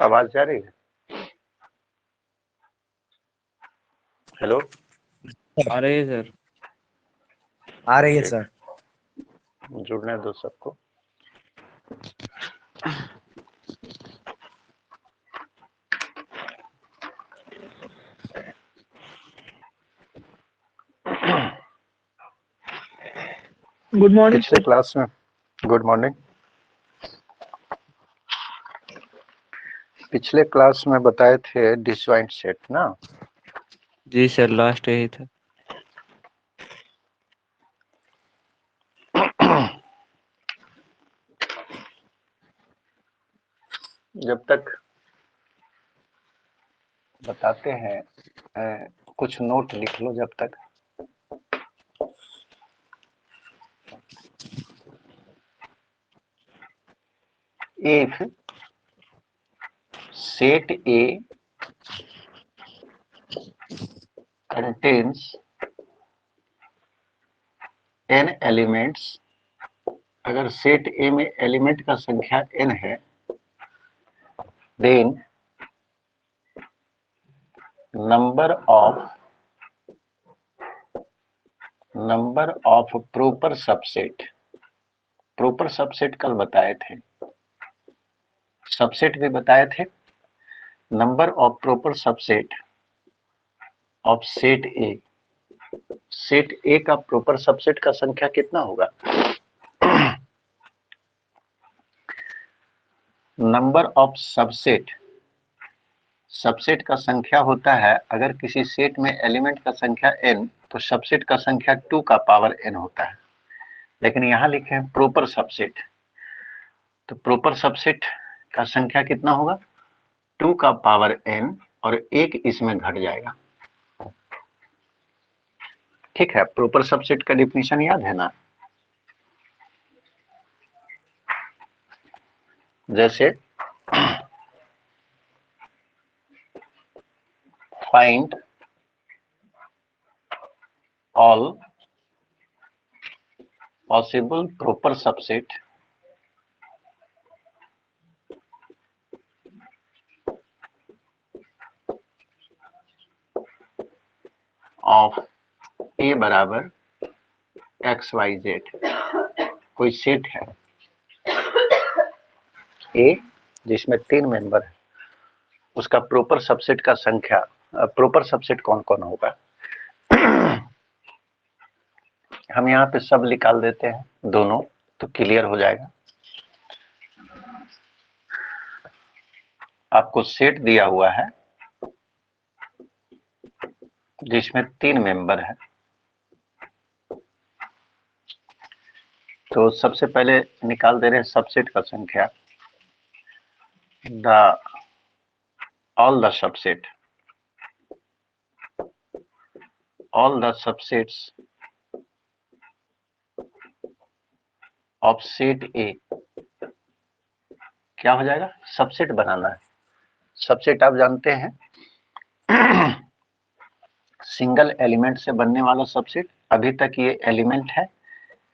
आवाज जा रही है? हेलो। आ रही है सर। आ रही है ठीक, सर। जुड़ने दो सबको। गुड मॉर्निंग पिछले सर। क्लास में गुड मॉर्निंग। पिछले क्लास में बताए थे डिसजॉइंट सेट ना। जी सर, लास्ट यही था। जब तक बताते हैं कुछ नोट लिख लो जब तक। If set A contains n elements, अगर सेट ए में एलिमेंट का संख्या n है, then number of proper subset. Proper subset कल बताए थे, सबसेट भी बताए थे। Number of proper subset of set A, set A का प्रॉपर सबसेट का संख्या कितना होगा? नंबर ऑफ सबसेट, सबसेट का संख्या होता है, अगर किसी सेट में एलिमेंट का संख्या n, तो सबसेट का संख्या 2 का पावर n होता है। लेकिन यहां लिखे हैं प्रॉपर सबसेट, तो प्रॉपर सबसेट का संख्या कितना होगा? 2 का पावर n, और एक इसमें घट जाएगा। ठीक है, प्रॉपर सबसेट का डिफिनीशन याद है ना? जैसे find all possible proper subset of A बराबर एक्स वाई जेड। कोई सेट है ए जिसमें 3 मेंबर है, उसका प्रॉपर सबसेट का संख्या, प्रॉपर सबसेट कौन कौन होगा? हम यहाँ पे सब निकाल देते हैं दोनों, तो क्लियर हो जाएगा। आपको सेट दिया हुआ है जिसमें 3 मेंबर है, तो सबसे पहले निकाल दे रहे हैं सबसेट का संख्या। all the subsets of set A, क्या हो जाएगा? सबसेट बनाना है। सबसेट आप जानते हैं सिंगल एलिमेंट से बनने वाला सबसेट। अभी तक ये एलिमेंट है,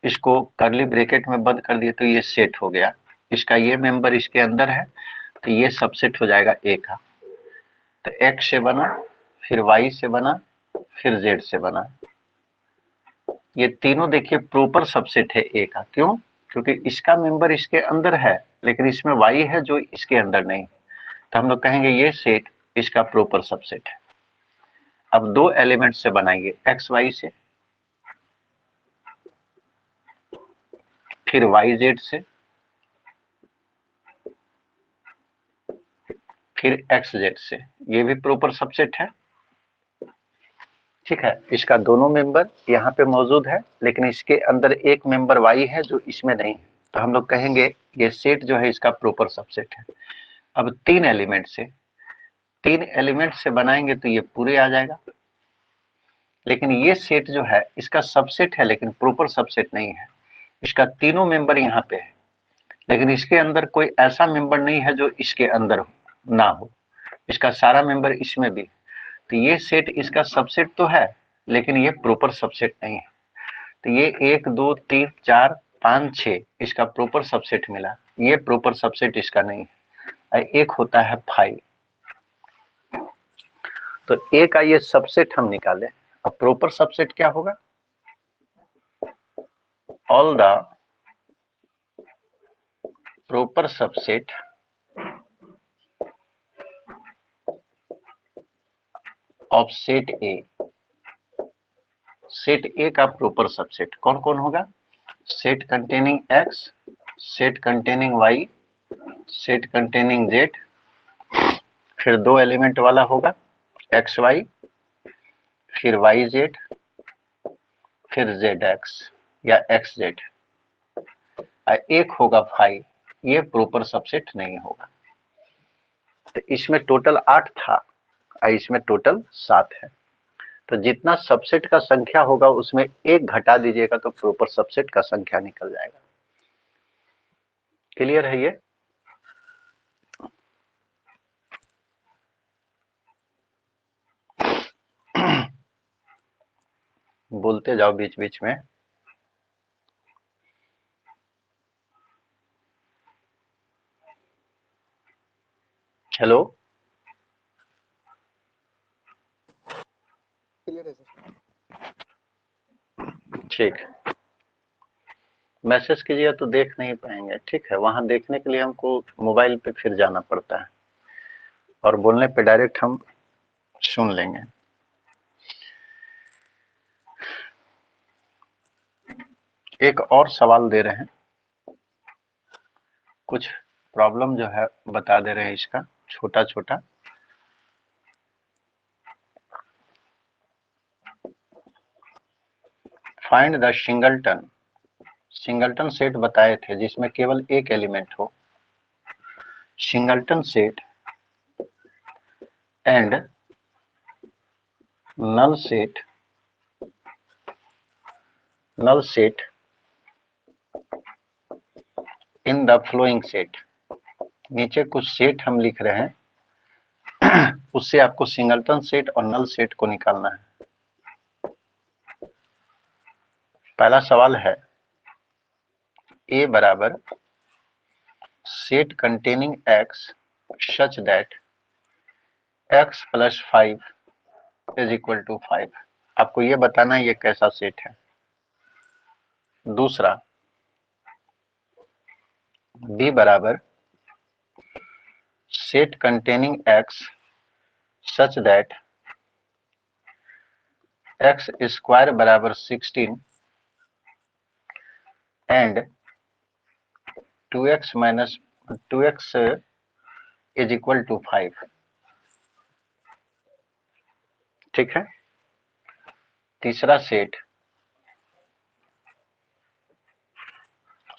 इसको करली ब्रैकेट में बंद कर दिए तो ये सेट हो गया। इसका ये मेंबर इसके अंदर है, तो ये सबसेट हो जाएगा ए का। तो एक्स से बना, फिर वाई से बना, फिर जेड से बना। ये तीनों देखिए प्रॉपर सबसेट है ए का। क्यों? क्योंकि इसका मेंबर इसके अंदर है, लेकिन इसमें वाई है जो इसके अंदर नहीं, तो हम लोग कहेंगे ये सेट इसका प्रॉपर सबसेट है। अब 2 एलिमेंट से बनाएंगे, एक्स वाई से, फिर वाई जेड से, फिर एक्स जेड से। ये भी प्रॉपर सबसेट है। ठीक है, इसका दोनों मेंबर यहाँ पे मौजूद है, लेकिन इसके अंदर एक मेंबर वाई है जो इसमें नहीं है, तो हम लोग कहेंगे ये सेट जो है इसका प्रॉपर सबसेट है। अब 3 एलिमेंट से बनाएंगे तो ये पूरे आ जाएगा, लेकिन ये सेट जो है इसका सबसेट है, लेकिन प्रॉपर सबसेट नहीं है। इसका तीनों मेंबर यहाँ पे है, लेकिन इसके अंदर कोई ऐसा मेंबर नहीं है जो इसके अंदर ना हो। इसका सारा मेंबर इसमें भी, तो ये सेट इसका सबसेट तो है, लेकिन ये प्रॉपर सबसेट नहीं है। तो ये 1 2 3 4 5 6 इसका प्रॉपर सबसेट मिला, ये प्रॉपर सबसेट इसका नहीं है। एक होता है 5। तो ए का ये सबसेट हम निकाले। अब प्रॉपर सबसेट क्या होगा? All the proper subset of set A. Set A का प्रॉपर सबसेट कौन कौन होगा? Set containing x, set containing y, set containing z, फिर 2 एलिमेंट वाला होगा एक्स वाई, फिर वाई जेड, फिर जेड एक्स या एक्स जेड, एक होगा 5। ये प्रॉपर सबसेट नहीं होगा। तो इसमें टोटल 8 था और इसमें टोटल 7 है। तो जितना सबसेट का संख्या होगा उसमें एक घटा दीजिएगा तो प्रॉपर सबसेट का संख्या निकल जाएगा। क्लियर है ये? बोलते जाओ बीच बीच में। हेलो, क्लियर है सर। ठीक। मैसेज कीजिए तो देख नहीं पाएंगे, ठीक है। वहां देखने के लिए हमको मोबाइल पे फिर जाना पड़ता है और बोलने पे डायरेक्ट हम सुन लेंगे। एक और सवाल दे रहे हैं, कुछ प्रॉब्लम जो है बता दे रहे हैं इसका छोटा छोटा। Find the singleton. Singleton set बताए थे जिसमें केवल एक एलिमेंट हो। Singleton set and null set in the following set. नीचे कुछ सेट हम लिख रहे हैं, उससे आपको सिंगलटन सेट और नल सेट को निकालना है। पहला सवाल है ए बराबर set containing x such that x plus 5 is equal to 5। आपको ये बताना है ये कैसा सेट है। दूसरा बी बराबर set containing x such that x square बराबर 16 and 2x minus 2x is equal to 5। ठीक है। तीसरा set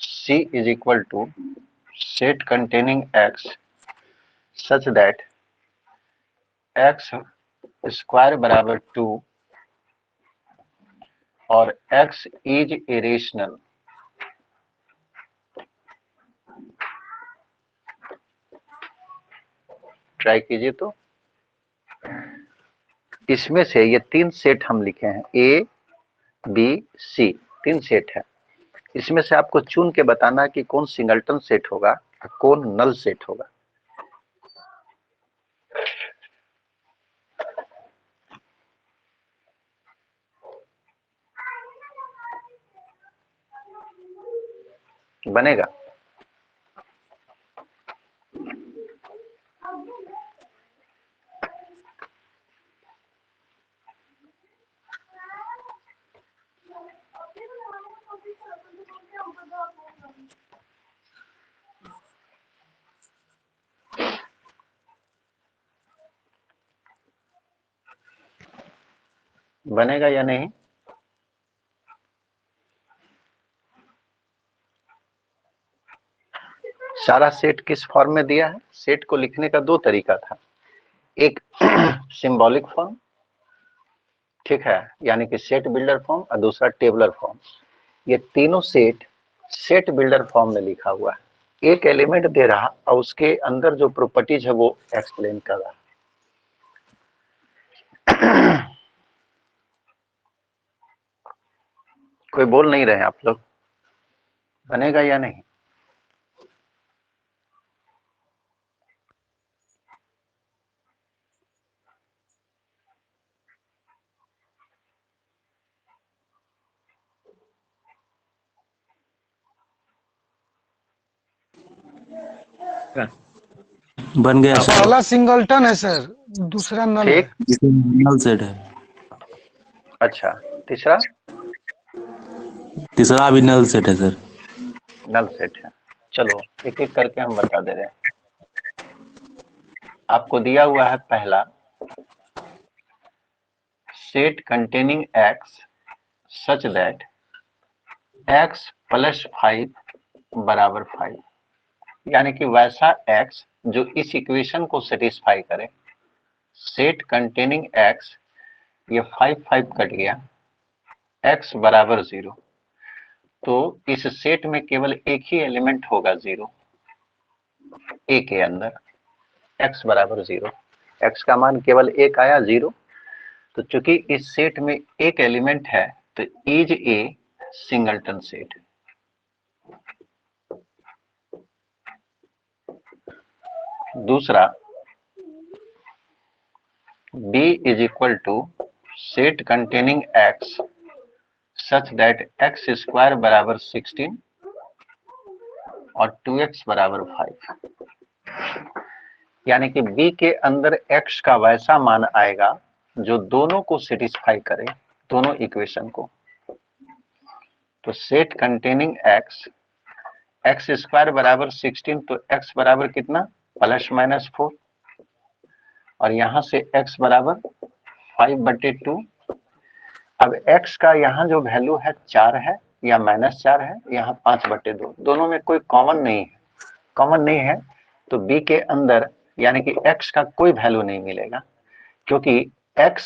C is equal to set containing x such that x square बराबर 2 और x इज इरेशनल। ट्राई कीजिए तो। इसमें से ये 3 सेट हम लिखे हैं, A B C, 3 सेट है। इसमें से आपको चुन के बताना है कि कौन सिंगलटन सेट होगा और कौन नल सेट होगा। बनेगा? बनेगा या नहीं? सारा सेट किस फॉर्म में दिया है? सेट को लिखने का 2 तरीका था, एक सिंबॉलिक फॉर्म, ठीक है, यानी कि सेट बिल्डर फॉर्म, और दूसरा टेबुलर फॉर्म। ये तीनों सेट बिल्डर फॉर्म में लिखा हुआ है। एक एलिमेंट दे रहा और उसके अंदर जो प्रॉपर्टीज है वो एक्सप्लेन कर रहा। कोई बोल नहीं रहे आप लोग, बनेगा या नहीं? बन गया सर। पहला सिंगलटन है सर, दूसरा नल है। ठीक, नल सेट है। अच्छा, तीसरा तीसरा भी नल सेट है सर। नल सेट है। चलो एक एक करके हम बता दे रहे हैं। आपको दिया हुआ है पहला, set containing x such that x plus 5 बराबर 5, यानी कि वैसा x जो इस इक्वेशन को सेटिस्फाई करे। सेट कंटेनिंग x, ये 5 5 कट गया, x बराबर 0, तो इस सेट में केवल एक ही एलिमेंट होगा 0, a के अंदर x बराबर 0, x का मान केवल एक आया 0, तो चूंकि इस सेट में एक एलिमेंट है तो इज ए सिंगलटन सेट। दूसरा, b is equal to set containing x such that x square बराबर 16 और 2x बराबर 5, यानी कि b के अंदर x का वैसा मान आएगा जो दोनों को सेटिस्फाई करे, दोनों इक्वेशन को। तो सेट कंटेनिंग x स्क्वायर बराबर 16, तो x बराबर कितना, प्लस माइनस 4, और यहां से x बराबर 5/2। अब x का यहाँ जो वैल्यू है 4 है या -4 है, यहाँ 5/2, दोनों में कोई कॉमन नहीं है, तो b के अंदर यानी कि x का कोई वैल्यू नहीं मिलेगा, क्योंकि x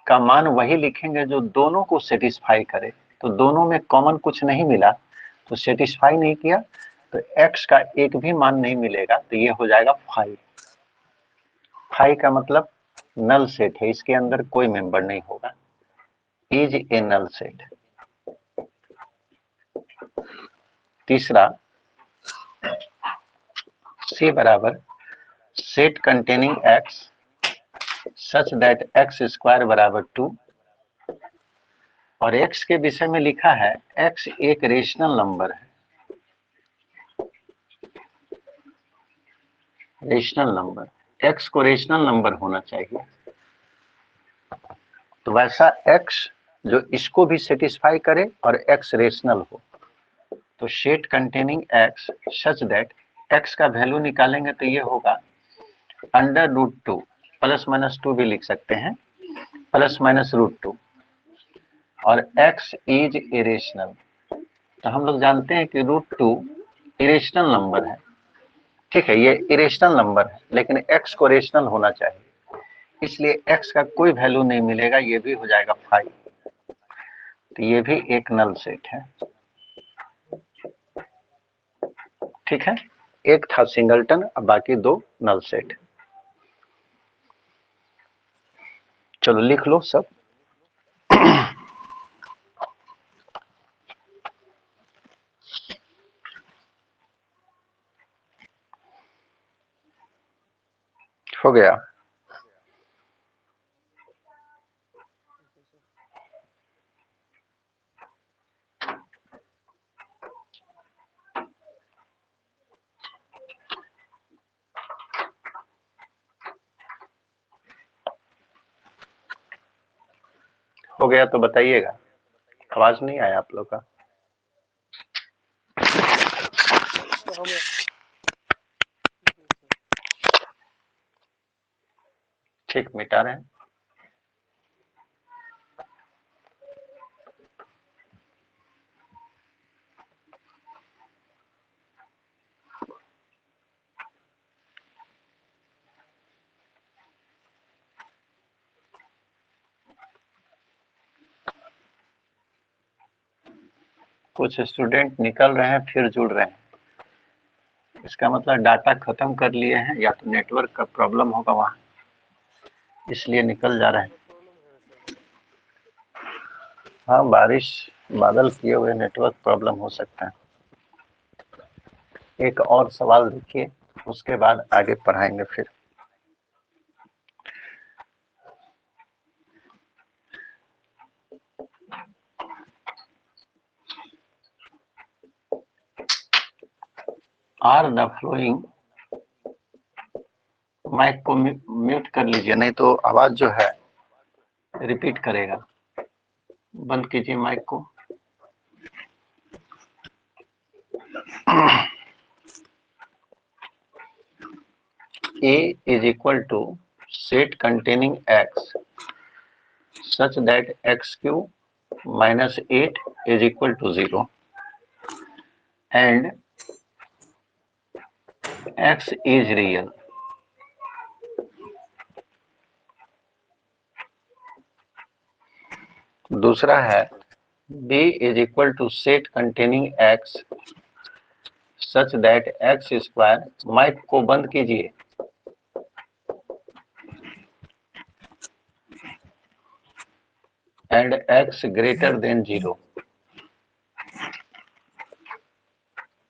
का मान वही लिखेंगे जो दोनों को सेटिस्फाई करे, तो दोनों में कॉमन कुछ नहीं मिला तो सेटिस्फाई नहीं किया, तो x का एक भी मान नहीं मिलेगा, तो ये हो जाएगा 5। 5 का मतलब नल सेट है, इसके अंदर कोई मेंबर नहीं होगा, इज ए नल सेट। तीसरा, C बराबर set containing x such that x square बराबर 2, और x के विषय में लिखा है x एक रेशनल नंबर है, रेशनल नंबर, x को रेशनल नंबर होना चाहिए, तो वैसा x जो इसको भी सेटिस्फाई करे और x रेशनल हो। तो set containing x such that x का वैल्यू निकालेंगे तो ये होगा √2, प्लस माइनस 2 भी लिख सकते हैं, प्लस माइनस √2, और x इज इरेशनल। तो हम लोग जानते हैं कि √2 इरेशनल नंबर है, ठीक है, ये इरेशनल नंबर है, लेकिन x को रेशनल होना चाहिए, इसलिए x का कोई वैल्यू नहीं मिलेगा, ये भी हो जाएगा 5, तो ये भी एक नल सेट है। ठीक है, एक था सिंगलटन, अब बाकी 2 नल सेट। चलो लिख लो सब। हो गया। हो गया तो बताइएगा, आवाज नहीं आया आप लोग का। ठीक, मिटा रहे हैं। कुछ स्टूडेंट निकल रहे हैं फिर जुड़ रहे हैं, इसका मतलब डाटा खत्म कर लिए हैं, या तो नेटवर्क का प्रॉब्लम होगा वहां, इसलिए निकल जा रहे हैं। हाँ, बारिश बादल किए हुए नेटवर्क प्रॉब्लम हो सकता है। एक और सवाल देखिए, उसके बाद आगे पढ़ाएंगे फिर। Are the following माइक को म्यूट कर लीजिए, नहीं तो आवाज जो है रिपीट करेगा। बंद कीजिए माइक को। A is equal to set containing x such that x cube minus 8 is equal to 0 and x is real. दूसरा है B is equal to set containing x such that x square, mic को बंद कीजिए, and x greater than 0.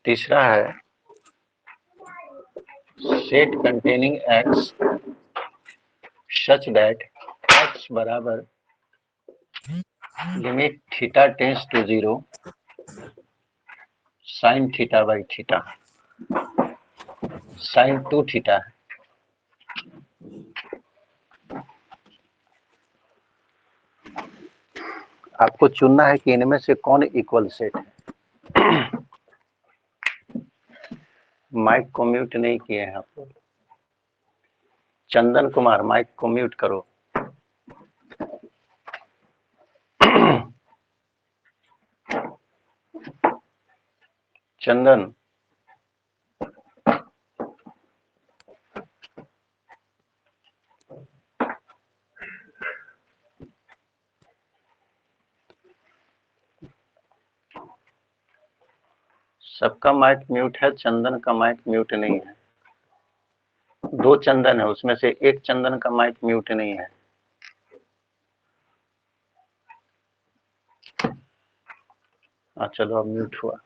तीसरा है set containing x such that x बराबर limit theta tends to 0 sine theta by theta, sine 2 theta है। आपको चुनना है कि इनमें से कौन इक्वल सेट है। माइक को म्यूट नहीं किए हैं आप लोग। चंदन कुमार माइक को म्यूट करो। चंदन सबका माइक म्यूट है, चंदन का माइक म्यूट नहीं है। 2 चंदन है, उसमें से एक चंदन का माइक म्यूट नहीं है। चलो अब म्यूट हुआ।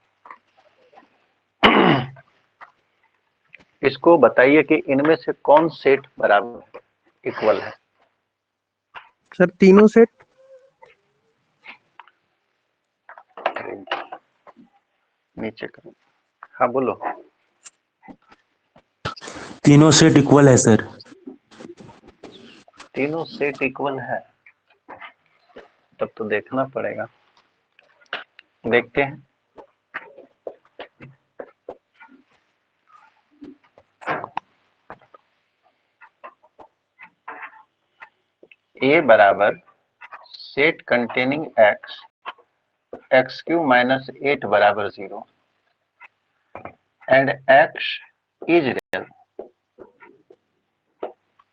इसको बताइए कि इनमें से कौन सेट बराबर इक्वल है। सर तीनों सेट। नीचे करो। हाँ बोलो। तीनों सेट इक्वल है सर। तीनों सेट इक्वल है, तब तो देखना पड़ेगा। देखते हैं। A बराबर set containing x, x Q minus 8 बराबर 0 एंड x इज रियल।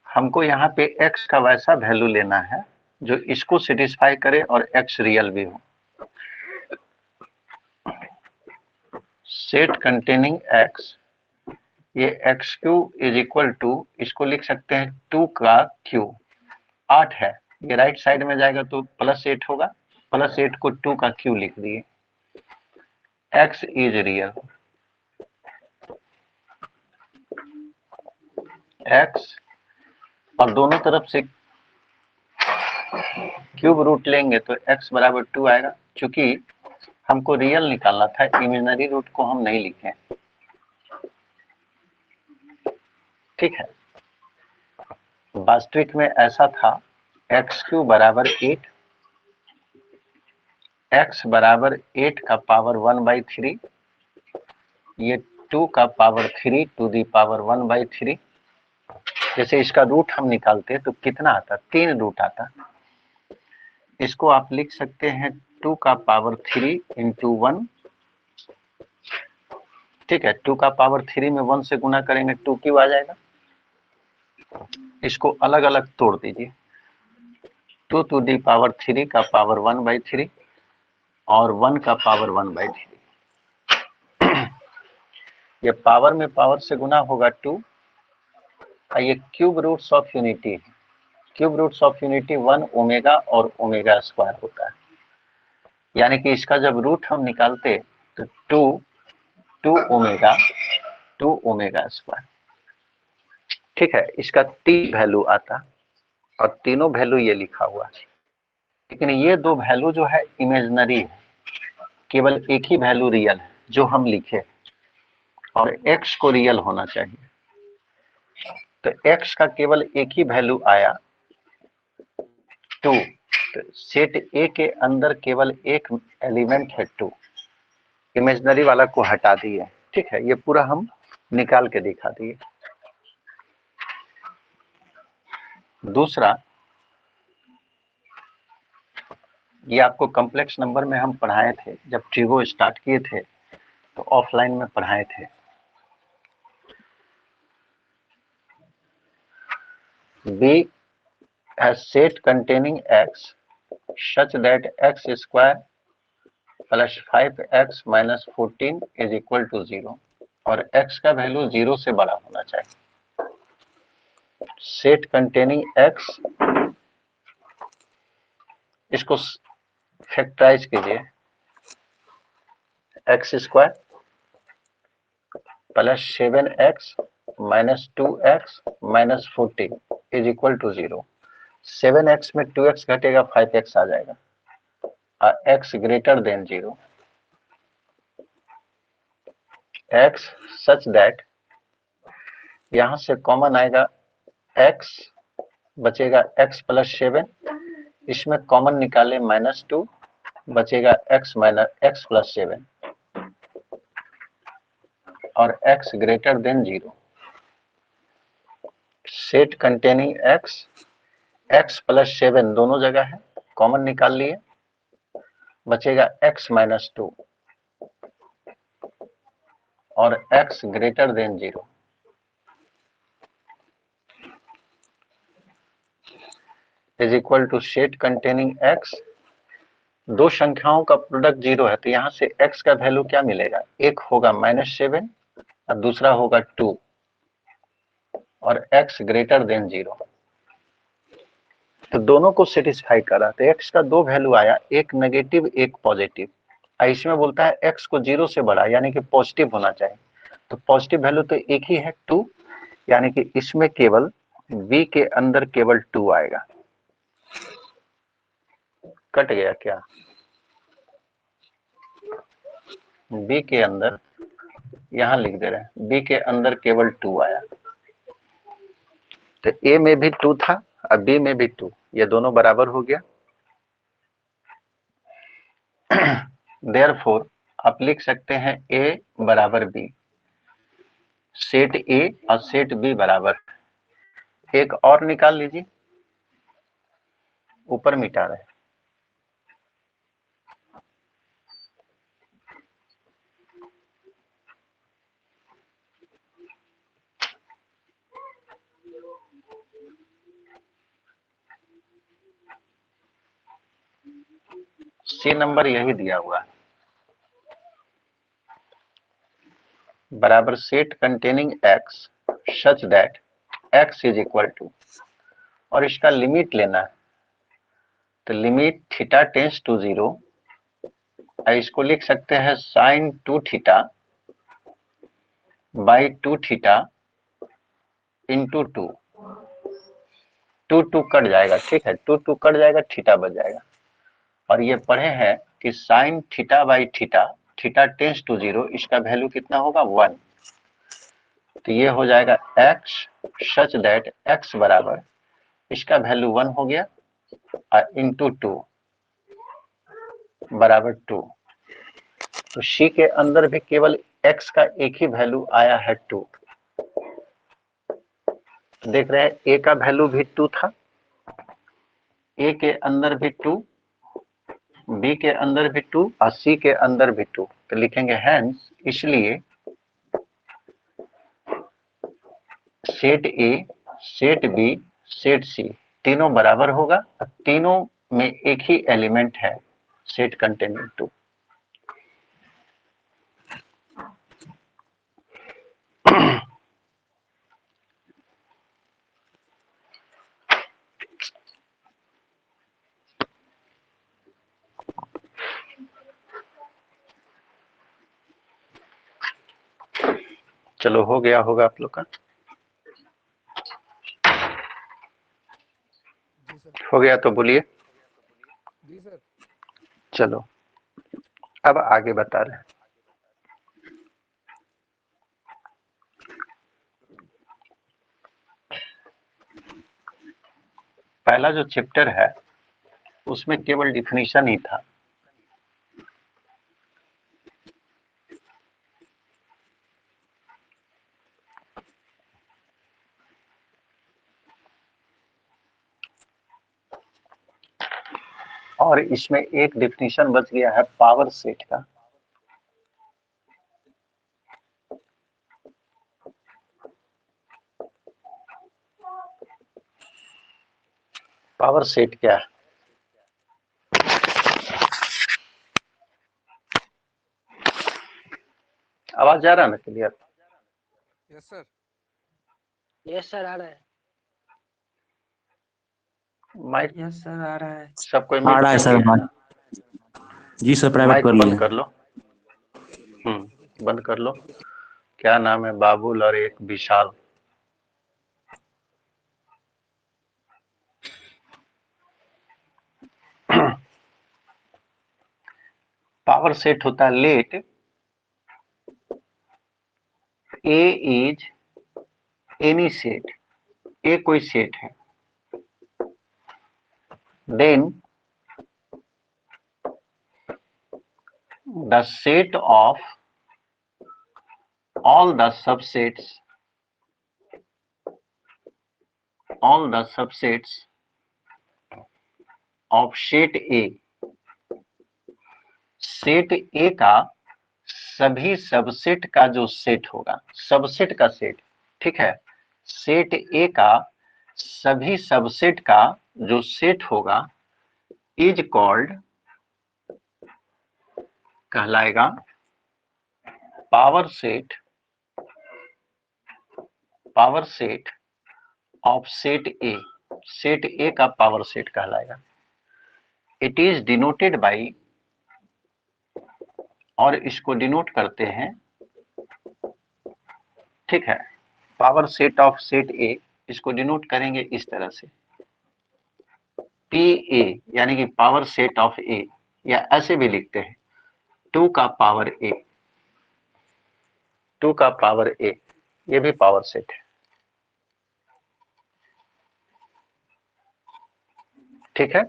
हमको यहाँ पे x का वैसा वैल्यू लेना है जो इसको सेटिस्फाई करे और x रियल भी हो। सेट कंटेनिंग x, ये x cube is equal to, इसको लिख सकते हैं 2 का क्यू, 8 है, ये राइट साइड में जाएगा तो प्लस 8 होगा, प्लस 8 को 2 का क्यू लिख दिए। x इज रियल, x और दोनों तरफ से क्यूब रूट लेंगे तो x बराबर 2 आएगा। चूंकि हमको रियल निकालना था, इमेजिनरी रूट को हम नहीं लिखे। ठीक है, वास्तविक में ऐसा था, एक्स क्यू बराबर 8, x बराबर 8 का पावर 1/3, ये 2 का पावर 3 टू दी पावर 1/3। जैसे इसका रूट हम निकालते तो कितना आता, 3 रूट आता। इसको आप लिख सकते हैं 2 का पावर 3 इंटू 1। ठीक है, 2 का पावर 3 में 1 से गुना करेंगे 2 क्यों आ जाएगा। इसको अलग अलग तोड़ दीजिए, 2 टू दी पावर 3 का पावर 1/3 और 1 का पावर 1/3। ये पावर में पावर से गुना होगा 2। ये क्यूब रूट्स ऑफ यूनिटी है। Cube roots of unity 1 omega और ओमेगा स्क्वायर होता है। यानी कि इसका जब रूट हम निकालते तो 2 ओमेगा स्क्वायर। ठीक है, इसका 3 वैल्यू आता और तीनों वैल्यू ये लिखा हुआ है। लेकिन ये 2 वैल्यू जो है इमेजिनरी है, केवल एक ही वैल्यू रियल है जो हम लिखे, और x को रियल होना चाहिए। तो x का केवल एक ही वैल्यू आया 2। तो सेट ए के अंदर केवल एक एलिमेंट है 2, इमेजिनरी वाला को हटा दिए। ठीक है, ये पूरा हम निकाल के दिखा दिए। दूसरा, ये आपको कॉम्प्लेक्स नंबर में हम पढ़ाए थे जब ट्रिगो स्टार्ट किए थे, तो ऑफलाइन में पढ़ाए थे। B has set containing x such that x square plus 5x minus 14 is equal to 0 और x का वैल्यू 0 से बड़ा होना चाहिए। सेट कंटेनिंग x, इसको फैक्टराइज कीजिए। X square plus 7x minus 2x minus 14 is equal to 0। 7x में 2x घटेगा 5x आ जाएगा और x greater than 0। x such that, यहां से कॉमन आएगा x, बचेगा x प्लस 7, इसमें कॉमन निकाले -2, बचेगा x माइनस x प्लस 7 और x greater than 0। Set containing x plus 7 दोनों जगह है, कॉमन निकाल लिए, बचेगा x माइनस 2 और x greater than 0। Is equal to set containing x, दो संख्याओं का प्रोडक्ट 0 है, तो यहां से x का वैल्यू क्या मिलेगा, एक होगा -7 और दूसरा होगा 2 और x ग्रेटर देन 0। तो दोनों को सेटिस्फाई कर रहा, तो x का दो वैल्यू आया, एक नेगेटिव एक पॉजिटिव। इसमें बोलता है x को 0 से बड़ा यानी कि पॉजिटिव होना चाहिए, तो पॉजिटिव वैल्यू तो एक ही है 2, यानी कि इसमें केवल b के अंदर केवल 2 आएगा। कट गया क्या, b के अंदर, यहां लिख दे रहे हैं b के अंदर केवल 2 आया, तो a में भी 2 था और b में भी 2, ये दोनों बराबर हो गया। देयरफॉर आप लिख सकते हैं a बराबर b, सेट a और सेट b बराबर। एक और निकाल लीजिए, ऊपर मिटा रहे, सी नंबर यही दिया हुआ है, बराबर set containing x such that x is equal to, और इसका लिमिट लेना है, तो लिमिट थीटा टेंस टू 0, इसको लिख सकते हैं sine 2 theta by 2 theta into 2, 2 cut जाएगा। ठीक है, 2 कट जाएगा, थीटा बच जाएगा। और ये पढ़े हैं कि sine theta by theta, theta tends to 0, इसका वैल्यू कितना होगा 1। तो ये हो जाएगा x सच दैट x बराबर, इसका वैल्यू 1 हो गया और इंटू 2 बराबर 2। तो सी के अंदर भी केवल x का एक ही वैल्यू आया है 2। देख रहे हैं a का वैल्यू भी 2 था, a के अंदर भी 2, b के अंदर भी 2 और c के अंदर भी 2, तो लिखेंगे हैंस, इसलिए set a, set b, set c तीनों बराबर होगा, तीनों में एक ही एलिमेंट है सेट कंटेनिंग 2। चलो हो गया होगा आप लोग का, हो गया तो बोलिए। जी सर। चलो अब आगे बता रहे हैं। पहला जो चैप्टर है उसमें केवल डिफिनीशन ही था। और इसमें एक डिफिनीशन बच गया है पावर सेट का। पावर सेट क्या है? आवाज जा रहा है ना clear? Yes sir. Yes sir आ रहा है। माइक यस सर आ रहा है। सब कोई आ म्यूट रहा है कर सर दिया? जी सर, प्राइवेट माइक कर बंद लिया। कर लो। बंद कर लो। क्या नाम है? बाबुल और एक विशाल। पावर सेट होता है let A is any set, A कोई सेट है, then the set of all the subsets of set A, set A का सभी सबसेट का जो सेट होगा, सबसेट का सेट, ठीक है, सेट ए का सभी सबसेट का जो सेट होगा इज कॉल्ड, कहलाएगा power set of set A, set A का पावर सेट कहलाएगा। इट इज डिनोटेड बाई, और इसको डिनोट करते हैं, ठीक है, पावर सेट ऑफ सेट ए, इसको डिनोट करेंगे इस तरह से पी ए, यानी कि पावर सेट ऑफ ए, या ऐसे भी लिखते हैं 2 का पावर ए, 2 का पावर ए, ये भी पावर सेट है, ठीक है।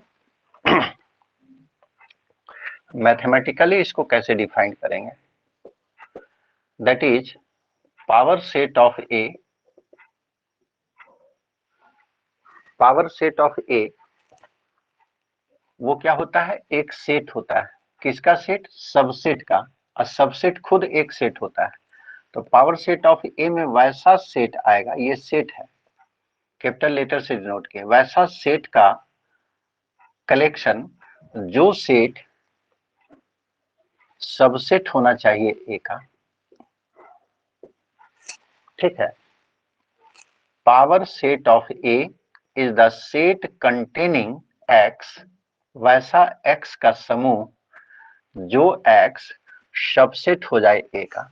मैथमेटिकली इसको कैसे डिफाइन करेंगे? That is power set of A, power set of A वो क्या होता है? एक सेट होता है। किसका सेट? सबसेट का। और सबसेट खुद एक सेट होता है। तो पावर सेट ऑफ ए में वैसा सेट आएगा, ये सेट है, कैपिटल लेटर से डिनोट किया, वैसा सेट का कलेक्शन जो सेट सबसेट होना चाहिए ए का, ठीक है। Power set of A is the set containing x, वैसा एक्स का समूह जो एक्स सबसेट हो जाए ए का।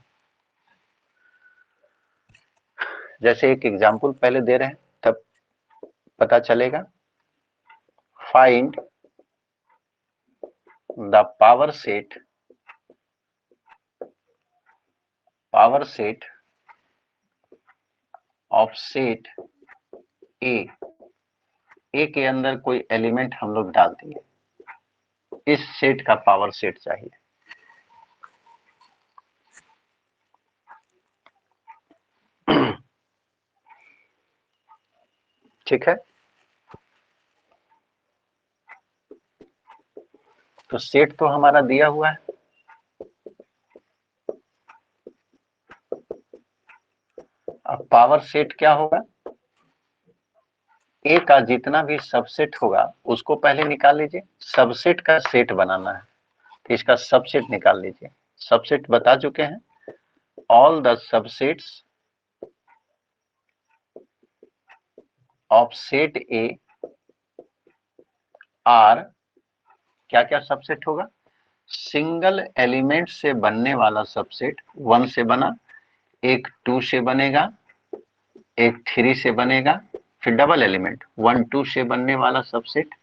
जैसे एक एग्जांपल पहले दे रहे हैं तब पता चलेगा। Find the power set of set A, A के अंदर कोई एलिमेंट हम लोग डाल दिए, इस सेट का पावर सेट चाहिए, ठीक है। तो सेट तो हमारा दिया हुआ है, अब पावर सेट क्या होगा? ए का जितना भी सबसेट होगा उसको पहले निकाल लीजिए, सबसेट का सेट बनाना है तो इसका सबसेट निकाल लीजिए। सबसेट बता चुके हैं, all the subsets of set A R, क्या क्या सबसेट होगा? सिंगल एलिमेंट से बनने वाला सबसेट 1 से बना, एक 2 से बनेगा, एक 3 से बनेगा, फिर डबल एलिमेंट 1 2 से बनने वाला सबसेट,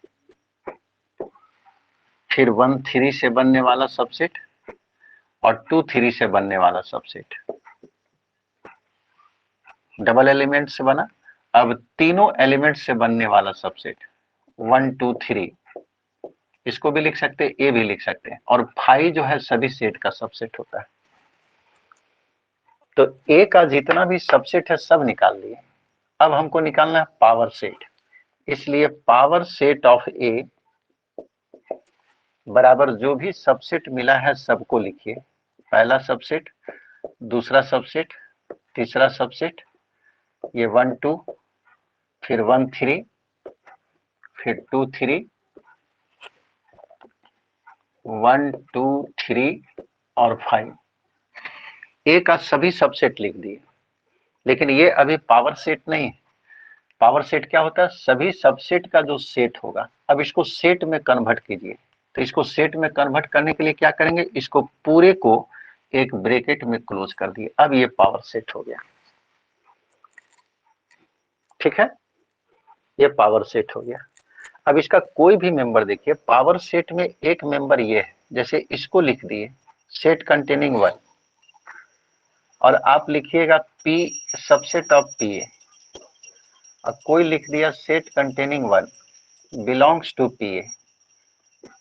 फिर 1 3 से बनने वाला सबसेट, और 2 3 से बनने वाला सबसेट, डबल एलिमेंट से बना। अब तीनों एलिमेंट से बनने वाला सबसेट, 1 2 3, इसको भी लिख सकते हैं, ए भी लिख सकते हैं। और 5 जो है सभी सेट का सबसेट होता है। तो ए का जितना भी सबसेट है सब निकाल लिए। अब हमको निकालना है पावर सेट, इसलिए पावर सेट ऑफ ए बराबर जो भी सबसेट मिला है सबको लिखिए। पहला सबसेट, दूसरा सबसेट, तीसरा सबसेट, ये 1 2, फिर 1 3, फिर 2 3, 1 2 3 और 5। ए का सभी सबसेट लिख दिए। लेकिन ये अभी पावर सेट नहीं है। पावर सेट क्या होता है? सभी सबसेट का जो सेट होगा। अब इसको सेट में कन्वर्ट कीजिए। तो इसको सेट में कन्वर्ट करने के लिए क्या करेंगे? इसको पूरे को एक ब्रैकेट में क्लोज कर दिए। अब ये पावर सेट हो गया। ठीक है, ये पावर सेट हो गया। अब इसका कोई भी मेंबर देखिए, पावर सेट में एक मेंबर ये है, जैसे इसको लिख दिए सेट कंटेनिंग 1, और आप लिखिएगा P subset of P A, और कोई लिख दिया set containing 1 belongs to P A.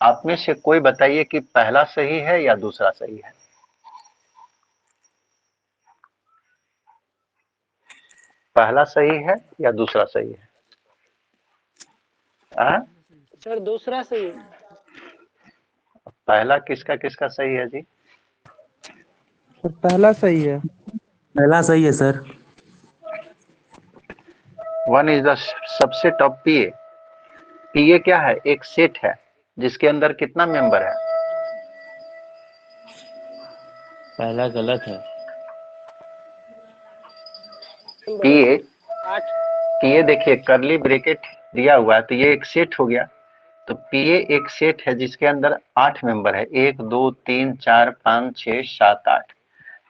आप में से कोई बताइए कि पहला सही है या दूसरा सही है? पहला सही है या दूसरा सही है? सर दूसरा सही है। पहला किसका किसका सही है जी? सर पहला सही है। पहला सही है sir. 1 is the subset of P A. P A क्या है? एक सेट है जिसके अंदर कितना मेंबर है? पहला गलत है। P A, 8। पी ए देखिए करली ब्रैकेट दिया हुआ है, तो ये एक सेट हो गया। तो पी ए एक सेट है जिसके अंदर 8 मेंबर है, 1 2 3 4 5 6 7 8।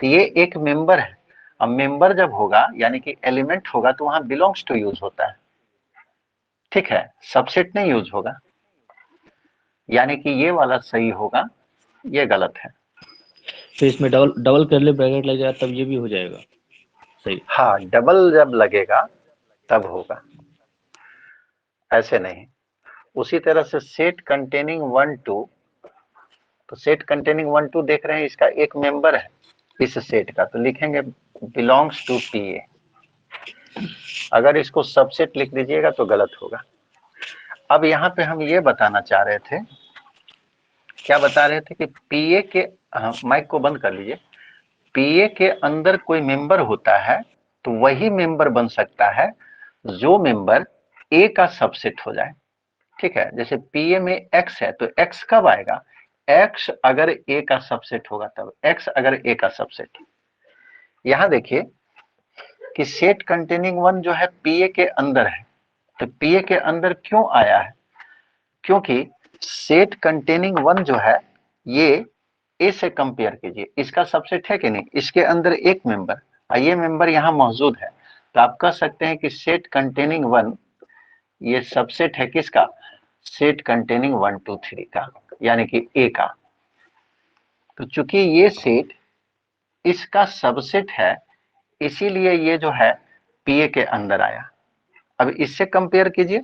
तो ये एक मेंबर है। अब मेंबर जब होगा यानी कि एलिमेंट होगा तो वहां बिलोंग्स टू यूज होता है। ठीक है, सबसेट नहीं यूज होगा। यानी कि ये वाला सही होगा, ये गलत है। तो इसमें डबल डबल करली ब्रैकेट लग जाए तब ये भी हो जाएगा सही। हाँ, डबल जब लगेगा तब होगा, ऐसे नहीं। उसी तरह से सेट कंटेनिंग 1 2, तो सेट कंटेनिंग 1 2 देख रहे हैं, इसका एक मेंबर है इस सेट का, तो लिखेंगे बिलोंग्स टू पी ए। अगर इसको सबसेट लिख दीजिएगा तो गलत होगा। अब यहाँ पे हम ये बताना चाह रहे थे, क्या बता रहे थे कि पीए के, माइक को बंद कर लीजिए। पीए के अंदर कोई मेंबर होता है तो वही मेंबर बन सकता है जो मेंबर ए का सबसेट हो जाए। ठीक है, जैसे पीए में एक्स है तो एक्स कब आएगा? एक्स अगर ए का सबसेट होगा तब, एक्स अगर ए का सबसेट। यहां देखिए कि सेट कंटेनिंग 1 जो है पीए के अंदर है, तो पीए के अंदर क्यों आया है? क्योंकि सेट कंटेनिंग 1 जो है ये ए से कंपेयर कीजिए, इसका सबसेट है कि नहीं? इसके अंदर एक मेंबर, ये मेंबर यहाँ मौजूद है, तो आप कह सकते हैं कि सेट कंटेनिंग 1 ये सबसेट है किसका? सेट कंटेनिंग 1 2 3 का, यानी कि ए का। तो चूंकि ये सेट इसका सबसेट है, इसीलिए ये जो है पीए के अंदर आया। अब इससे कंपेयर कीजिए,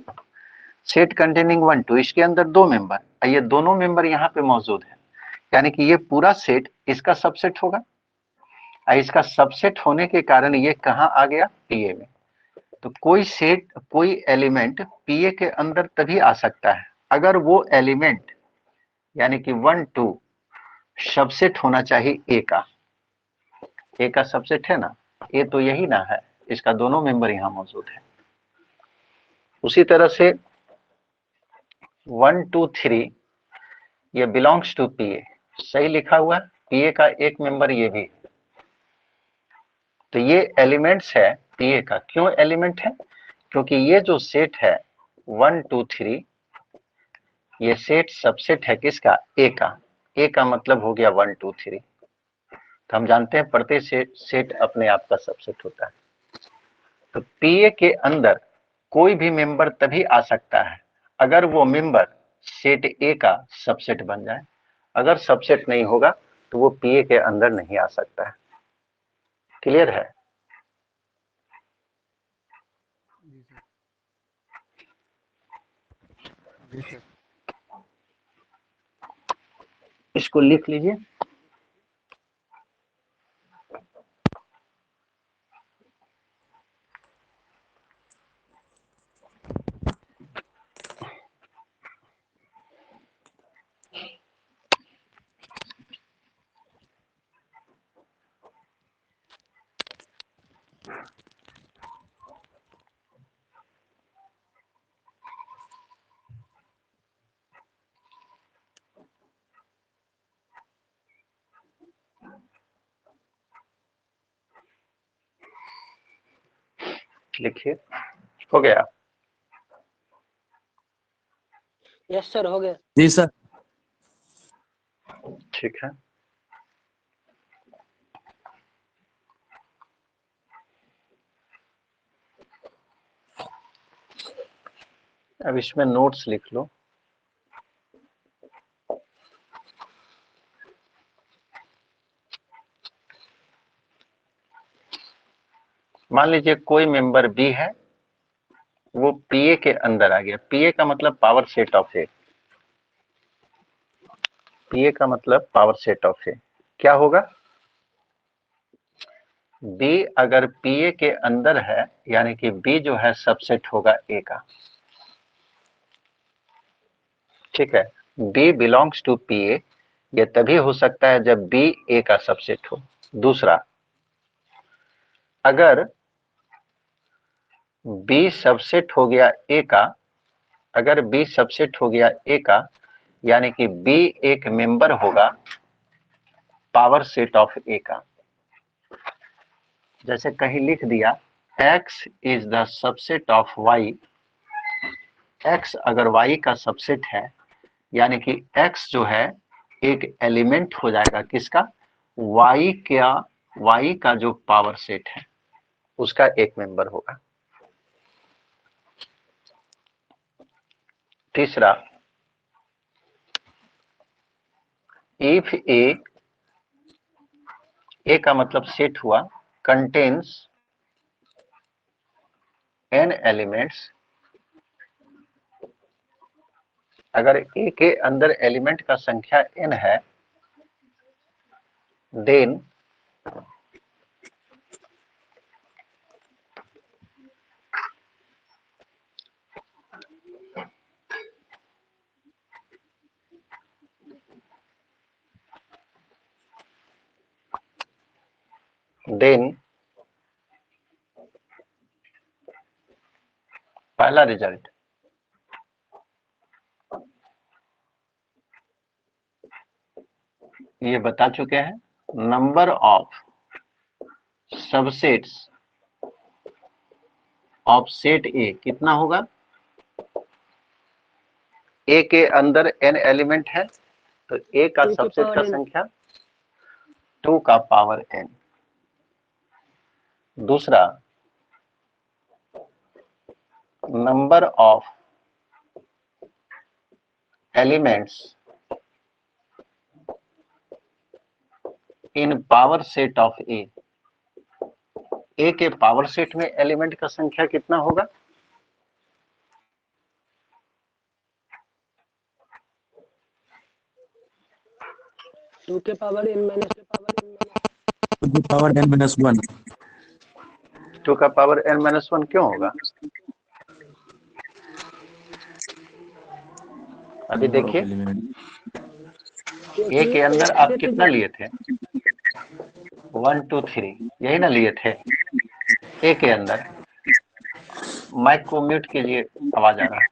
सेट कंटेनिंग 1 2, इसके अंदर दो मेंबर, ये दोनों मेंबर यहाँ पे मौजूद है, यानी कि ये पूरा सेट इसका सबसेट होगा। इसका सबसेट होने के कारण ये कहाँ आ गया? पीए में। तो कोई सेट, कोई एलिमेंट पीए के अंदर तभी आ सकता है अगर वो एलिमेंट यानी कि 1 2 सबसेट होना चाहिए ए का। ए का सबसेट है ना, ए तो यही ना है, इसका दोनों मेंबर यहाँ मौजूद है। उसी तरह से 1 2 3 ये बिलोंग्स टू पीए, सही लिखा हुआ है, पीए का एक मेंबर ये भी। तो ये एलिमेंट्स है पीए का। क्यों एलिमेंट है? क्योंकि ये जो सेट है 1 2 3, ये सेट सबसेट है किसका? ए का। ए का मतलब हो गया 1 2 3। तो हम जानते हैं प्रत्येक सेट अपने आप का सबसेट होता है। तो पीए के अंदर कोई भी मेंबर तभी आ सकता है अगर वो मेंबर सेट ए का सबसेट बन जाए। अगर सबसेट नहीं होगा तो वो पीए के अंदर नहीं आ सकता है। क्लियर है? जी सर। जी सर। इसको लिख लीजिए। लिखिए, हो गया। यस सर हो गया। जी सर। ठीक है, अब इसमें नोट्स लिख लो। मान लीजिए कोई मेंबर बी है, वो पीए के अंदर आ गया। पीए का मतलब पावर सेट ऑफ ए। पीए का मतलब पावर सेट ऑफ ए क्या होगा? बी अगर पीए के अंदर है, यानी कि बी जो है सबसेट होगा ए का। ठीक है, बी बिलोंग्स टू पीए, ये तभी हो सकता है जब बी ए का सबसेट हो। दूसरा, अगर बी सबसेट हो गया ए का, अगर बी सबसेट हो गया ए का, यानी कि बी एक मेंबर होगा पावर सेट ऑफ ए का। जैसे कहीं लिख दिया x is the subset of y, x अगर y का सबसेट है, यानी कि x जो है एक एलिमेंट हो जाएगा किसका? y का जो पावर सेट है उसका एक मेंबर होगा। तीसरा, इफ ए का मतलब सेट हुआ, कंटेन्स n एलिमेंट्स, अगर ए के अंदर एलिमेंट का संख्या n है, देन पहला रिजल्ट, ये बता चुके हैं, number of subsets of set ए कितना होगा? ए के अंदर n एलिमेंट है, तो ए का 2 की सबसेट का पावर n। संख्या 2 का पावर n। दूसरा, number of elements in power set of A, A के पावर सेट में एलिमेंट का संख्या कितना होगा? टू के power n minus power n-1। 2 का पावर n-1 क्यों होगा? अभी देखिए, ए के अंदर आप कितना लिए थे? 1 2 3, यही ना लिए थे ए के अंदर। माइक को म्यूट कीजिए, आवाज आ रहा है।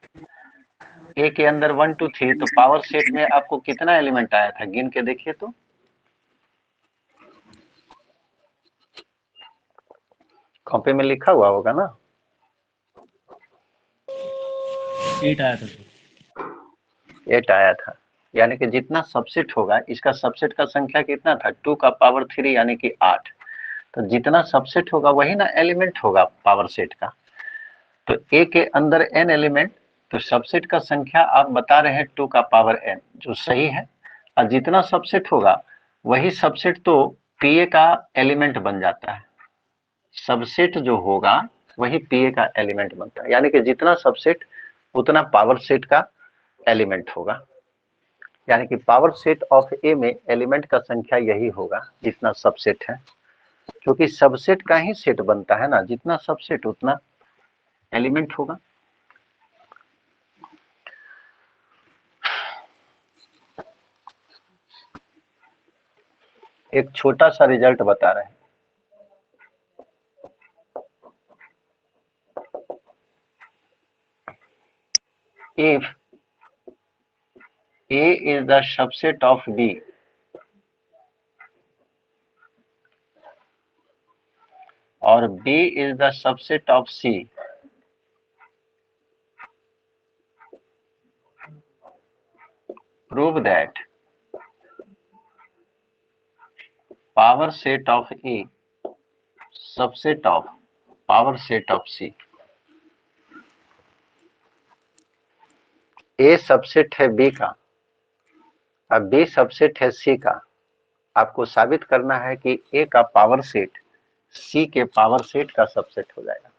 ए के अंदर 1 2 3, तो पावर सेट में आपको कितना एलिमेंट आया था? गिन के देखिए तो। कॉपी में लिखा हुआ होगा ना? 8 आया था सर। 8 आया था, यानी कि जितना सबसेट होगा, इसका सबसेट का संख्या कितना था? 2 का पावर 3 यानी कि 8। तो जितना सबसेट होगा वही ना एलिमेंट होगा पावर सेट का। तो ए के अंदर n एलिमेंट, तो सबसेट का संख्या आप बता रहे हैं 2 का पावर n, जो सही है। और जितना सबसेट होगा वही सबसेट तो पीए का एलिमेंट बन जाता है। सबसेट जो होगा वही पीए का एलिमेंट बनता है, यानी कि जितना सबसेट उतना पावर सेट का एलिमेंट होगा, यानी कि पावर सेट ऑफ ए में एलिमेंट का संख्या यही होगा जितना सबसेट है, क्योंकि सबसेट का ही सेट बनता है ना, जितना सबसेट उतना एलिमेंट होगा। एक छोटा सा रिजल्ट बता रहे हैं। If A is the subset of B और B is the subset of C, prove that power set of A subset of power set of C। A subset है B का, अब B सबसेट है C का। आपको साबित करना है कि A का पावर सेट C के पावर सेट का सबसेट हो जाएगा।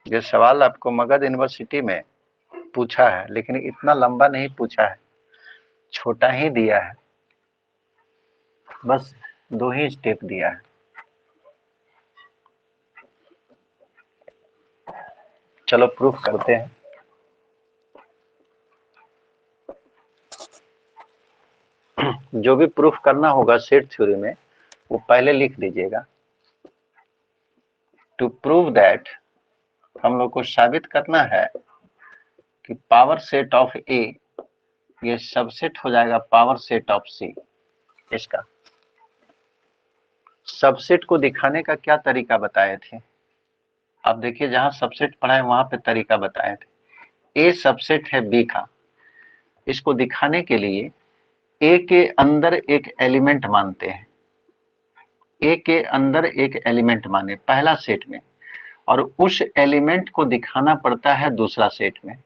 ये सवाल आपको मगध यूनिवर्सिटी में पूछा है, लेकिन इतना लंबा नहीं पूछा है, छोटा ही दिया है, बस 2 ही स्टेप दिया है। चलो प्रूफ करते हैं। जो भी प्रूफ करना होगा सेट थ्योरी में वो पहले लिख दीजिएगा। टू प्रूव दैट, हम लोग को साबित करना है कि पावर सेट ऑफ ए ये सबसेट हो जाएगा पावर सेट ऑफ सी। इसका सबसेट को दिखाने का क्या तरीका बताए थे? आप देखिए जहां सबसेट पढ़ा है वहां पे तरीका बताए थे। ए सबसेट है बी का, इसको दिखाने के लिए ए के अंदर एक एलिमेंट मानते हैं, ए के अंदर एक एलिमेंट माने पहला सेट में, और उस एलिमेंट को दिखाना पड़ता है दूसरा सेट में।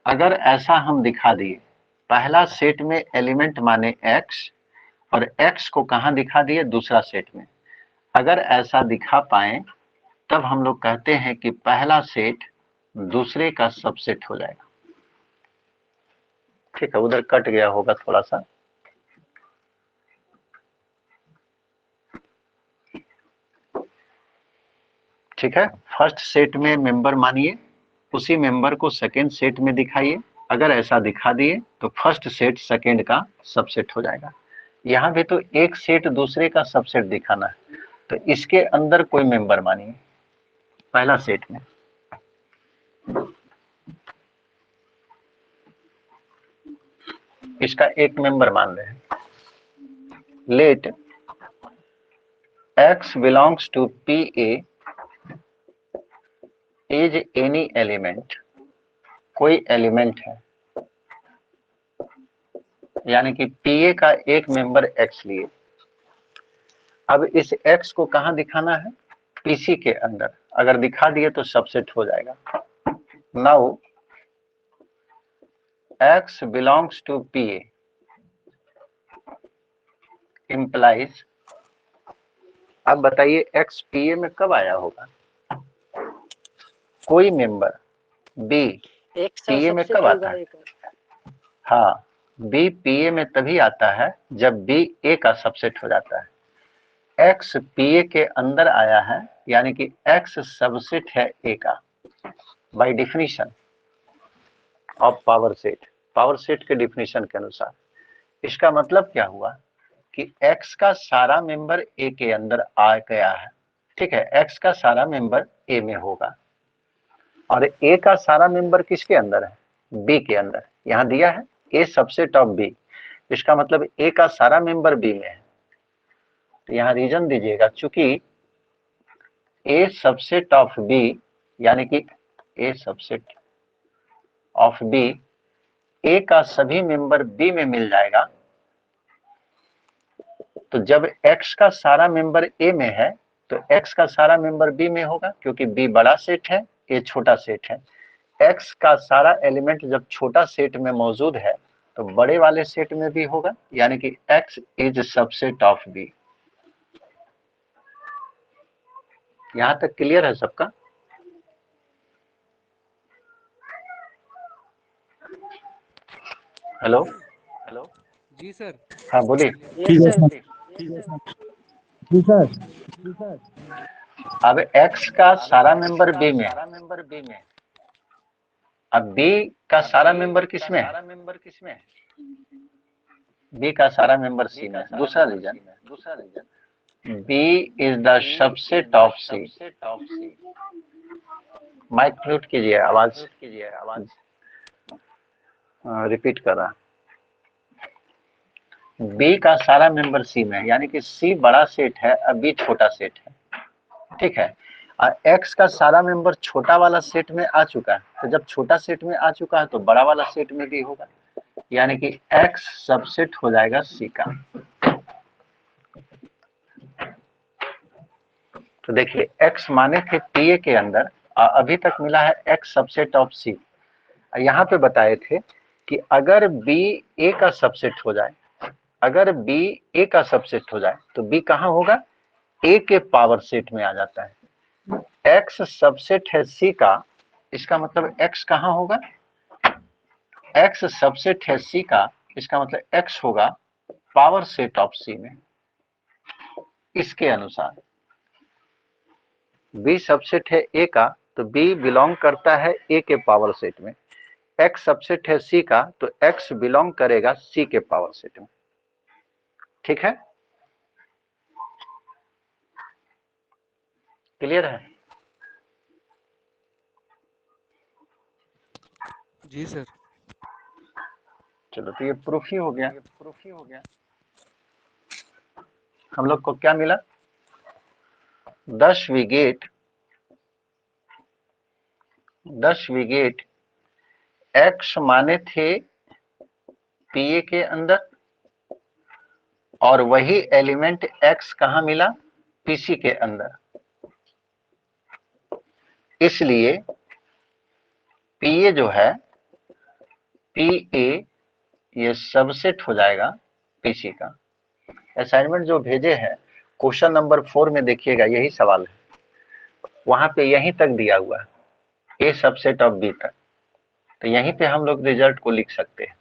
अगर ऐसा हम दिखा दिए, पहला सेट में एलिमेंट माने x और x को कहां दिखा दिए? दूसरा सेट में। अगर ऐसा दिखा पाए तब हम लोग कहते हैं कि पहला सेट दूसरे का सबसेट हो जाएगा। ठीक है, उधर कट गया होगा थोड़ा सा। ठीक है, फर्स्ट सेट में मेंबर मानिए, उसी मेंबर को सेकेंड सेट में दिखाइए। अगर ऐसा दिखा दिए तो फर्स्ट सेट सेकेंड का सबसेट हो जाएगा। यहाँ भी तो एक सेट दूसरे का सबसेट दिखाना है, तो इसके अंदर कोई मेंबर मानिए पहला सेट में। इसका एक मेंबर मान रहे हैं। Let x belongs to PA is any element, कोई एलिमेंट है, यानी कि PA का एक मेंबर x लिए। अब इस x को कहां दिखाना है? PC के अंदर। अगर दिखा दिए तो सबसेट हो जाएगा। Now x belongs to PA implies, अब बताइए x PA में कब आया होगा? कोई मेंबर B PA में कब आता है? हाँ, B PA में तभी आता है जब B A का सबसेट हो जाता है। X PA के अंदर आया है, यानी कि X सबसेट है A का by definition of power set, power set के डेफिनेशन के अनुसार। इसका मतलब क्या हुआ कि X का सारा मेंबर A के अंदर आ गया है। ठीक है, X का सारा मेंबर A में होगा और A का सारा मेंबर किसके अंदर है? B के अंदर। यहाँ दिया है A सबसेट ऑफ B, इसका मतलब A का सारा मेंबर B में है। तो यहाँ रीजन दीजिएगा, चूंकि A सबसेट ऑफ B, यानी कि A subset of B A का सभी मेंबर B में मिल जाएगा। तो जब X का सारा मेंबर A में है तो x का सारा मेंबर B में होगा क्योंकि B बड़ा सेट है, A छोटा सेट है। x का सारा एलिमेंट जब छोटा सेट में मौजूद है तो बड़े वाले सेट में भी होगा, यानी कि x is subset of B। यहां तक क्लियर है सबका? हेलो हेलो, जी सर। हाँ बोलिए। Yes sir. जी सर। अब x का सारा मेंबर B में है, अब B का सारा मेंबर किसमें है? B का सारा मेंबर C में है। दूसरा reason, B is the subset of C। Mic mute कीजिए, आवाज रिपीट कर रहा। B का सारा मेंबर C में है, यानी कि C बड़ा सेट है और B छोटा सेट है, ठीक है। और X का सारा मेंबर छोटा वाला सेट में आ चुका है, तो जब छोटा सेट में आ चुका है तो बड़ा वाला सेट में भी होगा, यानी कि X सबसेट हो जाएगा C का। तो देखिए x माने थे PA के अंदर, अभी तक मिला है x सबसेट ऑफ C। यहाँ पे बताए थे कि अगर B A का सबसेट हो जाए, अगर B A का सबसेट हो जाए तो B कहाँ होगा? A के पावर सेट में आ जाता है। x सबसेट है C का, इसका मतलब x कहाँ होगा? x सबसेट है C का, इसका मतलब x होगा पावर सेट ऑफ C में। इसके अनुसार B सबसेट है A का, तो B बिलोंग करता है A के पावर सेट में। X सबसेट है C का, तो X बिलोंग करेगा C के पावर सेट में, ठीक है? क्लियर है? जी सर। चलो, तो ये प्रूफ ही हो गया। हम लोग को क्या मिला? 10 विगेट X माने थे PA के अंदर, और वही एलिमेंट X कहाँ मिला? PC के अंदर। इसलिए PA जो है, PA ये सबसेट हो जाएगा PC का। असाइनमेंट जो भेजे हैं क्वेश्चन नंबर 4 में देखिएगा, यही सवाल है, वहां पे यहीं तक दिया हुआ है, A सबसेट ऑफ B तक। तो यहीं पे हम लोग रिजल्ट को लिख सकते हैं,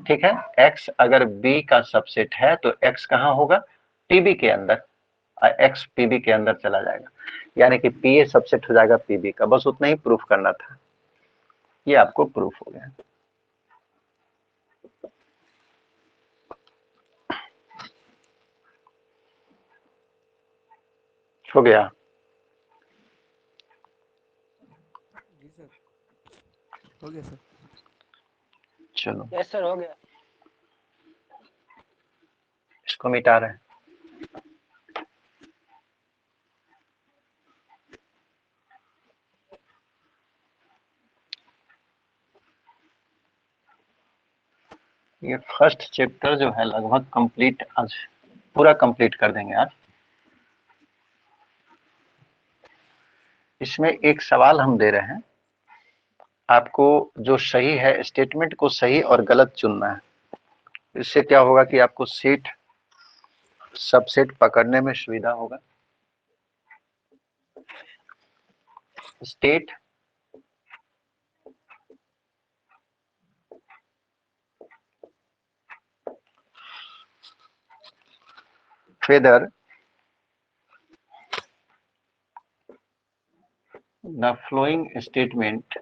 ठीक है। X अगर B का सबसेट है तो X कहाँ होगा? PB के अंदर, और X PB के अंदर चला जाएगा, यानी कि PA सबसेट हो जाएगा PB का। बस उतना ही प्रूफ करना था, ये आपको प्रूफ हो गया। हो गया? जी सर, हो गया सर। चलो, यस सर, हो गया। इसको मिटा रहे हैं। ये फर्स्ट चैप्टर जो है लगभग कंप्लीट, आज पूरा कंप्लीट कर देंगे आज। इसमें एक सवाल हम दे रहे हैं आपको, जो सही है स्टेटमेंट को सही और गलत चुनना है। इससे क्या होगा कि आपको सेट सबसेट पकड़ने में सुविधा होगा। State whether the following statement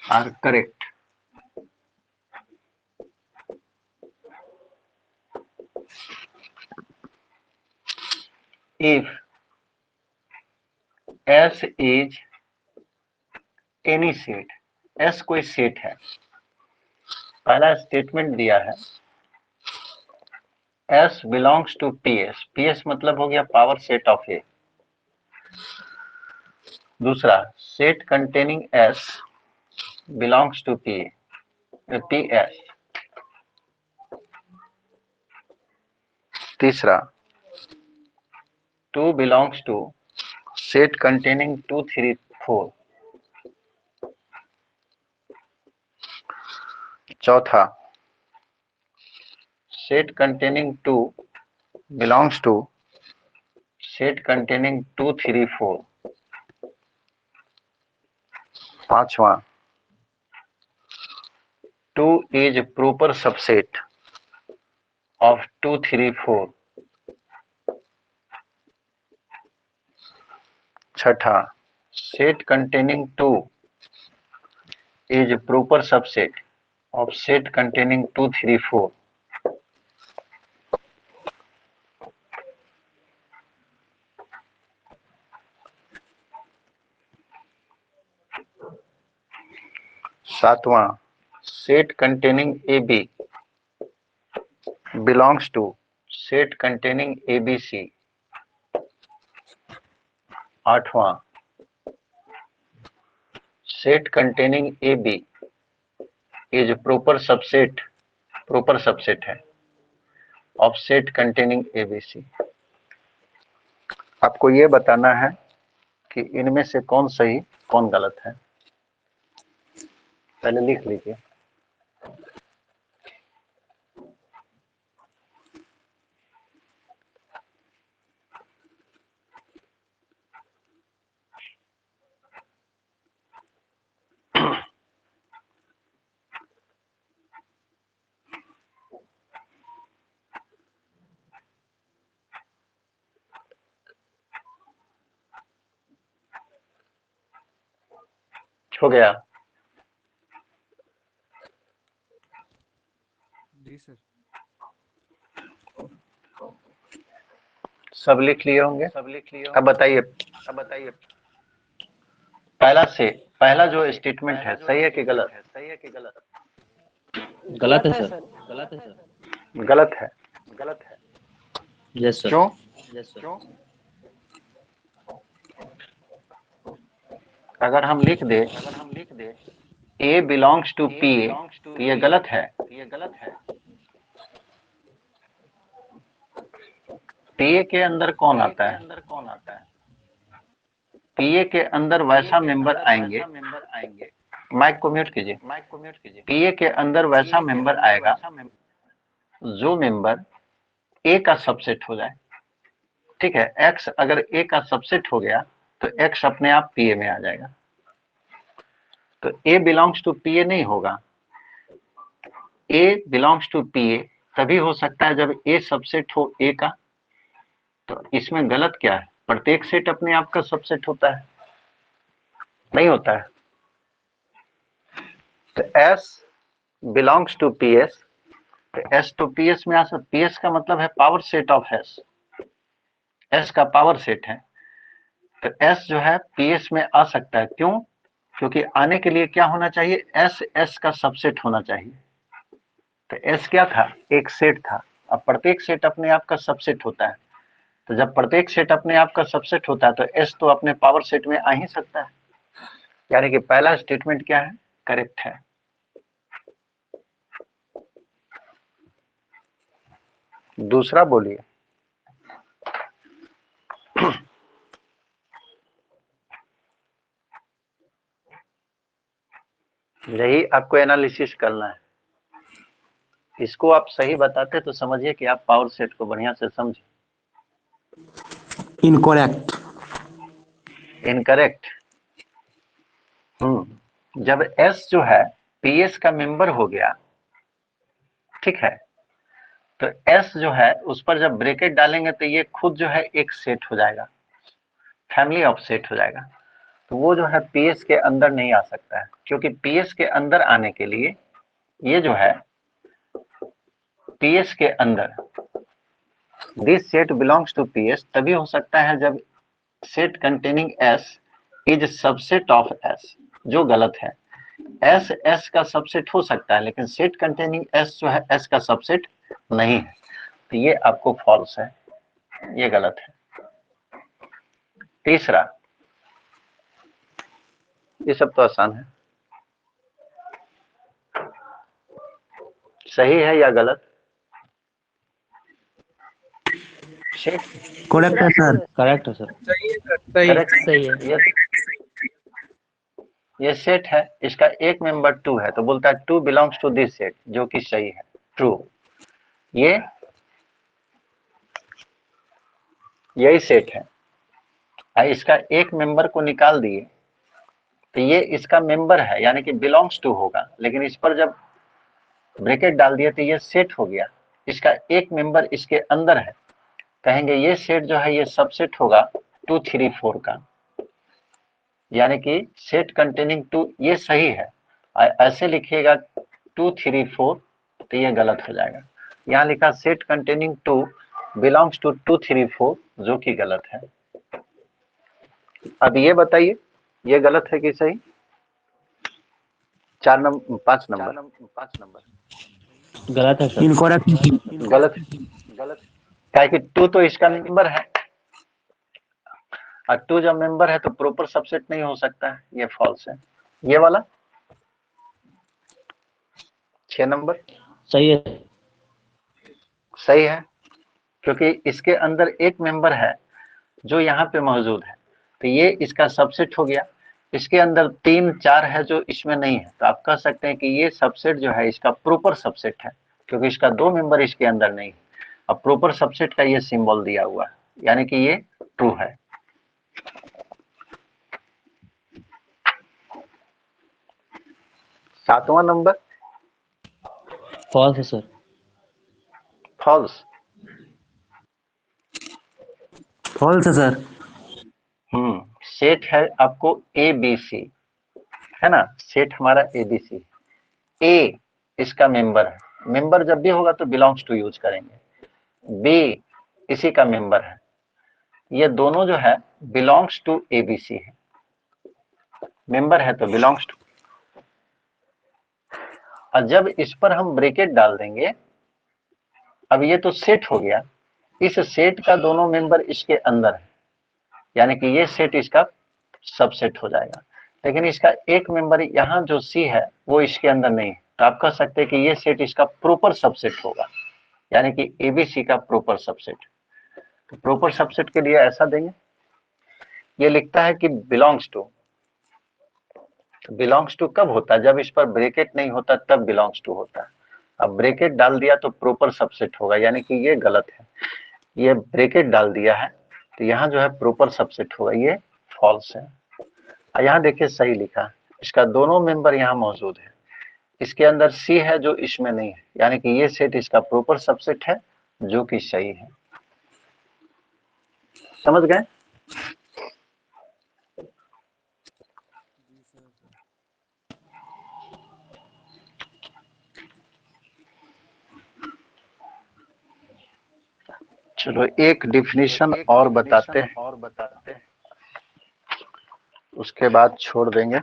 are correct. If S is any set, S कोई सेट है। पहला स्टेटमेंट दिया है S belongs to PS, PS मतलब हो गया पावर सेट ऑफ A। दूसरा, set containing S belongs to PS. तीसरा 2 belongs to set containing 2, 3, 4. चौथा set containing 2 belongs to set containing 2, 3, 4. पांचवा 2 is proper subset of 2, 3, 4. छठा set containing 2 is proper subset of set containing 2, 3, 4. सातवां set containing AB belongs to set containing ABC. आठवां set containing AB is proper subset है of set containing ABC. आपको ये बताना है कि इनमें से कौन सही कौन गलत है, पहले लिख लीजिए। हो गया? जी सर। सब लिख लिए होंगे? अब बताइए पहला जो स्टेटमेंट है सही है कि गलत? गलत है सर। गलत है। Yes sir. क्यों? अगर हम लिख दे A belongs to PA तो ये गलत है। PA के अंदर कौन आता है? PA के अंदर वैसा मेंबर आएंगे, माइक को म्यूट कीजिए। PA के अंदर वैसा मेंबर आएगा जो मेंबर A का सबसेट हो जाए। ठीक है, X अगर A का सबसेट हो गया तो X अपने आप PA में आ जाएगा। तो A belongs to PA नहीं होगा। A belongs to PA तभी हो सकता है जब A सबसेट हो A का। तो इसमें गलत क्या है? प्रत्येक सेट अपने आप का सबसेट होता है? नहीं होता है। तो S belongs to PS, तो S तो PS में आ सकता। PS का मतलब है power set of S, S का पावर सेट है। तो S जो है PS में आ सकता है। क्यों? क्योंकि आने के लिए क्या होना चाहिए? S का सबसेट होना चाहिए। तो S क्या था? एक सेट था। अब प्रत्येक सेट अपने आप का सबसेट होता है। तो जब प्रत्येक सेट अपने आप का सबसेट होता है तो S तो अपने पावर सेट में आ ही सकता है। यानी कि पहला स्टेटमेंट क्या है? करेक्ट है। दूसरा बोलिए। यही आपको एनालिसिस करना है। इसको आप सही बताते तो समझिए कि आप पावर सेट को बढ़िया से समझे। इनकरेक्ट। जब S जो है PS का मेंबर हो गया, ठीक है, तो S जो है उस पर जब ब्रैकेट डालेंगे तो ये खुद जो है एक सेट हो जाएगा, फैमिली ऑफ सेट हो जाएगा। तो वो जो है PS के अंदर नहीं आ सकता है, क्योंकि PS के अंदर आने के लिए ये जो है PS के अंदर this set belongs to PS तभी हो सकता है जब set containing S is subset of S, जो गलत है। S का सबसेट हो सकता है लेकिन सेट कंटेनिंग S जो है S का सबसेट नहीं है। तो ये आपको फॉल्स है, ये गलत है। तीसरा, ये सब तो आसान है। सही है या गलत? सेट करेक्ट है सर। करेक्ट है सर। सही है सर, सही। करेक्ट सही है। ये सेट है, इसका एक मेंबर 2 है तो बोलता है 2 बिलोंग्स टू दिस सेट, जो कि सही है, ट्रू। ये यही सेट है। इसका एक मेंबर को निकाल दिए तो ये इसका मेंबर है, यानी कि बिलोंग्स टू होगा, लेकिन इस पर जब ब्रैकेट डाल दिए तो ये सेट हो गया। इसका एक मेंबर इसके अंदर है, कहेंगे ये सेट जो है ये सबसेट होगा 2 3 4 का, यानी कि सेट कंटेनिंग 2, ये सही है। ऐसे लिखिएगा 2 3 4 तो ये गलत हो जाएगा। यहाँ लिखा सेट कंटेनिंग 2 बिलोंग्स टू 2 3 4, जो कि गलत है। अब ये बताइए ये गलत है कि सही? 5 नंबर गलत है सर। इनकरेक्ट। गलत क्या है कि 2 तो इसका मेंबर है, और 2 जब मेंबर है तो प्रॉपर सबसेट नहीं हो सकता है, ये फॉल्स है। ये वाला 6 नंबर सही है। सही है, क्योंकि इसके अंदर एक मेंबर है जो यहाँ पे मौजूद है, तो ये इसका सबसेट हो गया। इसके अंदर 3 4 है जो इसमें नहीं है, तो आप कह सकते हैं कि ये सबसेट जो है इसका प्रॉपर सबसेट है, क्योंकि इसका 2 मेंबर इसके अंदर नहीं है। अब प्रॉपर सबसेट का ये सिंबल दिया हुआ है, यानी कि ये ट्रू है। सातवां नंबर फॉल्स है सर। फॉल्स। फॉल्स है सर। सेट है आपको ए बी सी, है ना, सेट हमारा ए बी सी। ए इसका मेंबर है, मेंबर जब भी होगा तो बिलोंग्स टू यूज करेंगे। बी इसी का मेंबर है, ये दोनों जो है बिलोंग्स टू एबीसी है, मेंबर है तो बिलोंग्स टू। और जब इस पर हम ब्रैकेट डाल देंगे, अब ये तो सेट हो गया, इस सेट का दोनों मेंबर इसके अंदर है, यानी कि ये सेट इसका सबसेट हो जाएगा। लेकिन इसका एक मेंबर यहाँ जो सी है वो इसके अंदर नहीं है, तो आप कह सकते हैं कि ये सेट इसका प्रॉपर सबसेट होगा, यानी कि एबीसी का प्रॉपर सबसेट। तो प्रॉपर सबसेट के लिए ऐसा देंगे, ये लिखता है कि बिलोंग्स टू। बिलोंग्स टू कब होता है? जब इस पर ब्रैकेट नहीं होता तब बिलोंग्स टू होता है। अब ब्रैकेट डाल दिया तो प्रॉपर सबसेट होगा, यानी कि ये गलत है। ये ब्रैकेट डाल दिया है तो यहाँ जो है प्रॉपर सबसेट होगा, ये फॉल्स है। यहाँ देखिए सही लिखा है, इसका दोनों मेंबर यहाँ मौजूद है, इसके अंदर सी है जो इसमें नहीं है, यानी कि ये सेट इसका प्रॉपर सबसेट है, जो कि सही है। समझ गए? चलो एक डिफिनीशन और बताते हैं, उसके बाद छोड़ देंगे।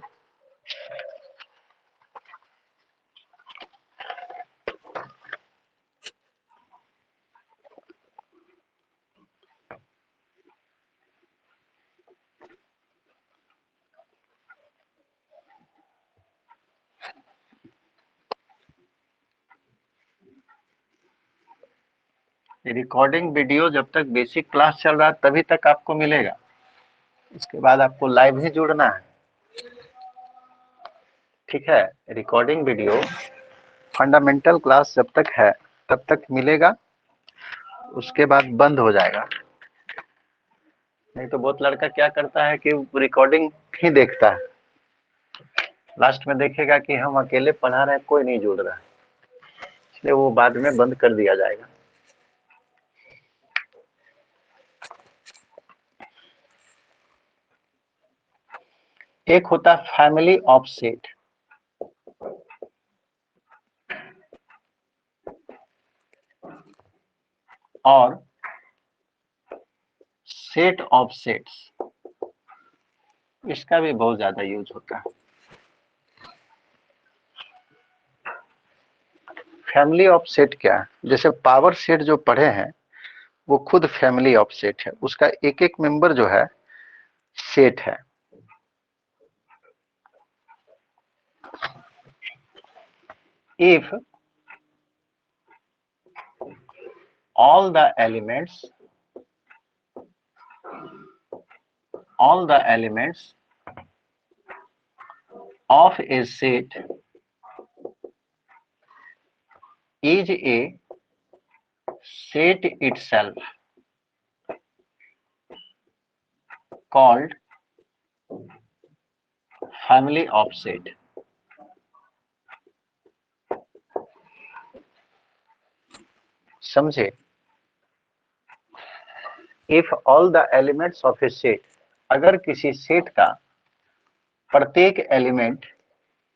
रिकॉर्डिंग वीडियो जब तक बेसिक क्लास चल रहा है तभी तक आपको मिलेगा, इसके बाद आपको लाइव ही जुड़ना है, ठीक है। रिकॉर्डिंग वीडियो फंडामेंटल क्लास जब तक है तब तक मिलेगा, उसके बाद बंद हो जाएगा। नहीं तो बहुत लड़का क्या करता है कि रिकॉर्डिंग ही देखता है, लास्ट में देखेगा कि हम अकेले पढ़ा रहे हैं, कोई नहीं जुड़ रहा है, इसलिए वो बाद में बंद कर दिया जाएगा। एक होता है फैमिली ऑफ सेट, और सेट ऑफ सेट्स, इसका भी बहुत ज्यादा यूज होता है। फैमिली ऑफ सेट क्या है? जैसे पावर सेट जो पढ़े हैं वो खुद फैमिली ऑफ सेट है, उसका एक एक मेंबर जो है सेट है। If all the elements of a set is a set itself called family of set. समझे? If all the elements of a set, अगर किसी सेट का प्रत्येक एलिमेंट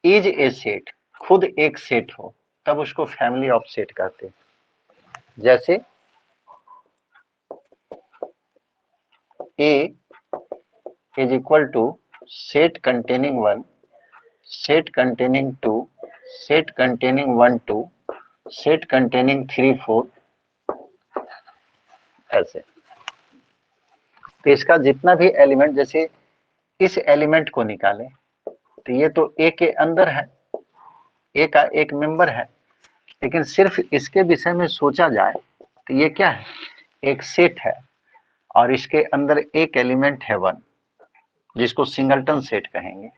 इज ए सेट, खुद एक सेट हो, तब उसको फैमिली ऑफ सेट कहते हैं। जैसे A is equal to set containing 1, set containing 2, set containing 1 2, set containing 3 4, ऐसे। तो इसका जितना भी एलिमेंट, जैसे इस एलिमेंट को निकालें तो ये तो ए के अंदर है, ए का एक मेंबर है, लेकिन सिर्फ इसके विषय में सोचा जाए तो ये क्या है, एक सेट है और इसके अंदर एक एलिमेंट है 1, जिसको सिंगलटन सेट कहेंगे।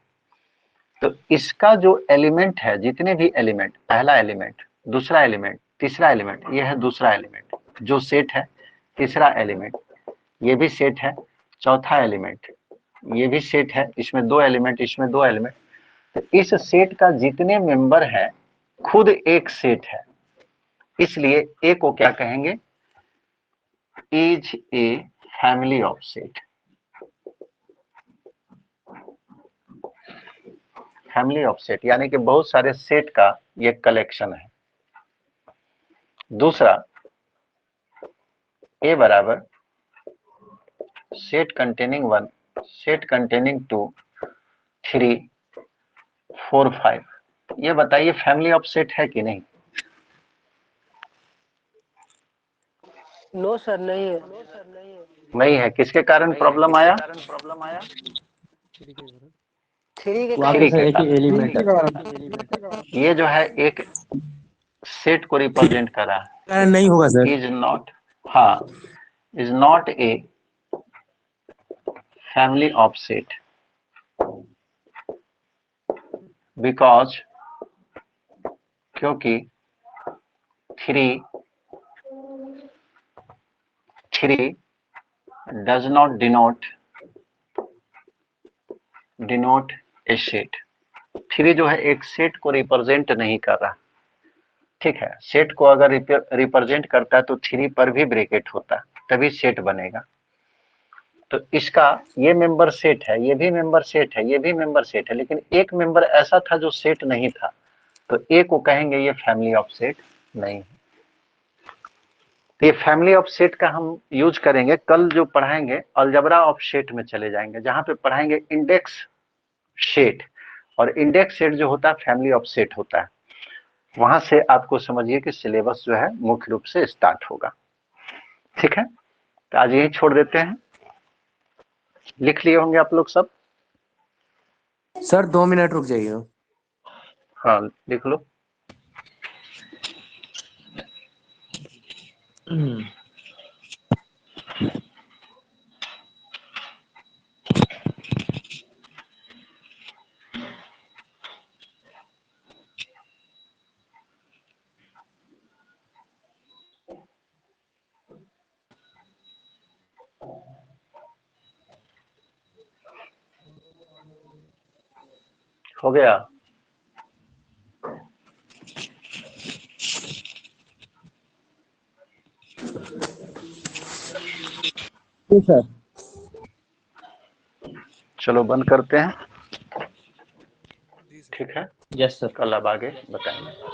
तो इसका जो एलिमेंट है, जितने भी एलिमेंट, पहला एलिमेंट, दूसरा एलिमेंट, तीसरा एलिमेंट, ये है दूसरा एलिमेंट जो सेट है, तीसरा एलिमेंट ये भी सेट है, चौथा एलिमेंट ये भी सेट है, इसमें 2 एलिमेंट, इसमें 2 एलिमेंट। तो इस सेट का जितने मेंबर हैं खुद एक सेट है, इसलिए ए को क्या कहेंगे, is a family of set. Family of set यानी कि बहुत सारे सेट का ये कलेक्शन है। दूसरा, ए बराबर सेट कंटेनिंग 1, सेट कंटेनिंग 2 3 4 5। ये बताइए फैमिली ऑफ सेट है कि नहीं? नो सर, नहीं है। नहीं है। किसके कारण प्रॉब्लम आया? थ्री के वहाँ थ्री पे के एक ही कारण। एलिमेंट है। ये जो है एक सेट को रिप्रेजेंट कर रहा है, नहीं होगा सर। इज नॉट, हाँ, is not a family of set because, क्योंकि 3 does not denote A set. 3 जो है एक सेट को रिप्रेजेंट नहीं कर रहा, ठीक है। सेट को अगर रिप्रेजेंट करता है तो 3 पर भी ब्रैकेट होता, तभी सेट बनेगा। तो इसका ये मेंबर सेट है, ये भी मेंबर सेट है, ये भी मेंबर सेट है, लेकिन एक मेंबर ऐसा था जो सेट नहीं था, तो ए को कहेंगे ये फैमिली ऑफ सेट नहीं है। तो ये फैमिली ऑफ सेट का हम यूज करेंगे, कल जो पढ़ाएंगे अलजेब्रा ऑफ सेट में चले जाएंगे, जहां पे पढ़ाएंगे इंडेक्स सेट, और इंडेक्स सेट जो होता है फैमिली ऑफ सेट होता है। वहां से आपको समझिए कि सिलेबस जो है मुख्य रूप से स्टार्ट होगा, ठीक है। तो आज यही छोड़ देते हैं। लिख लिए होंगे आप लोग सब? सर 2 मिनट रुक जाइए। हाँ, लिख लो। हो गया? सर चलो बंद करते हैं, ठीक है। Yes sir. कल अब आगे बताएंगे।